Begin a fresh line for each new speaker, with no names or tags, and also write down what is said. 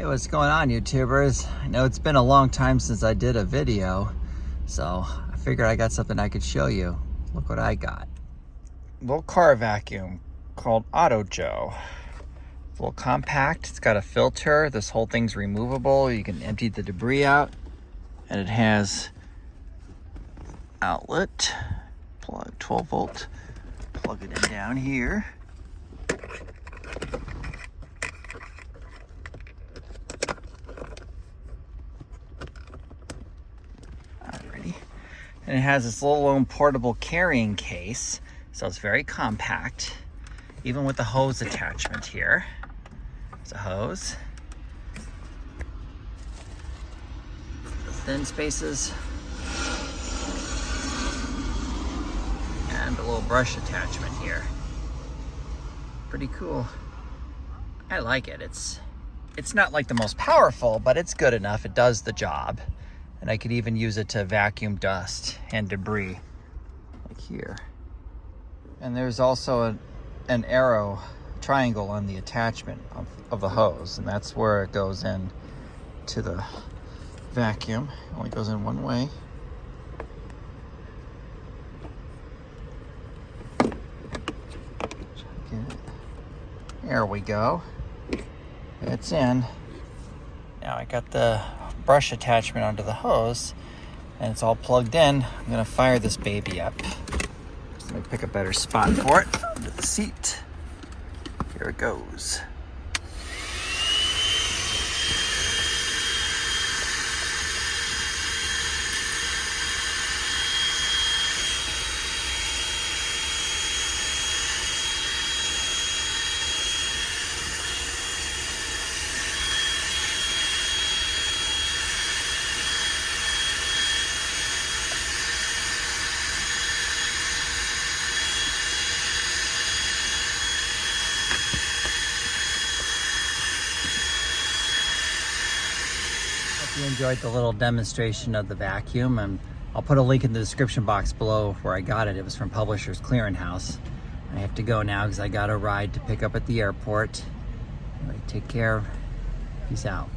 Hey, what's going on, YouTubers? I know it's been a long time since I did a video, so I figured I got something I could show you. Look what I got. Little car vacuum called AutoJoe. It's a little compact. It's got a filter. This whole thing's removable. You can empty the debris out, and it has outlet, plug, 12 volt. Plug it in down here. And it has this little portable carrying case, so it's very compact, even with the hose attachment here. There's a hose. The thin spaces. And a little brush attachment here. Pretty cool. I like it. It's not like the most powerful, but it's good enough. It does the job. And I could even use it to vacuum dust and debris, like here. And there's also an arrow triangle on the attachment of the hose, and that's where it goes in to the vacuum. It only goes in one way. There we go. It's in. Now I got the brush attachment onto the hose, and it's all plugged in. I'm gonna fire this baby up. Just let me pick a better spot for it under the seat. Here it goes. Hope you enjoyed the little demonstration of the vacuum, and I'll put a link in the description box below where I got it. It was from Publisher's Clearinghouse. I have to go now because I got a ride to pick up at the airport. Anyway, take care. Peace out.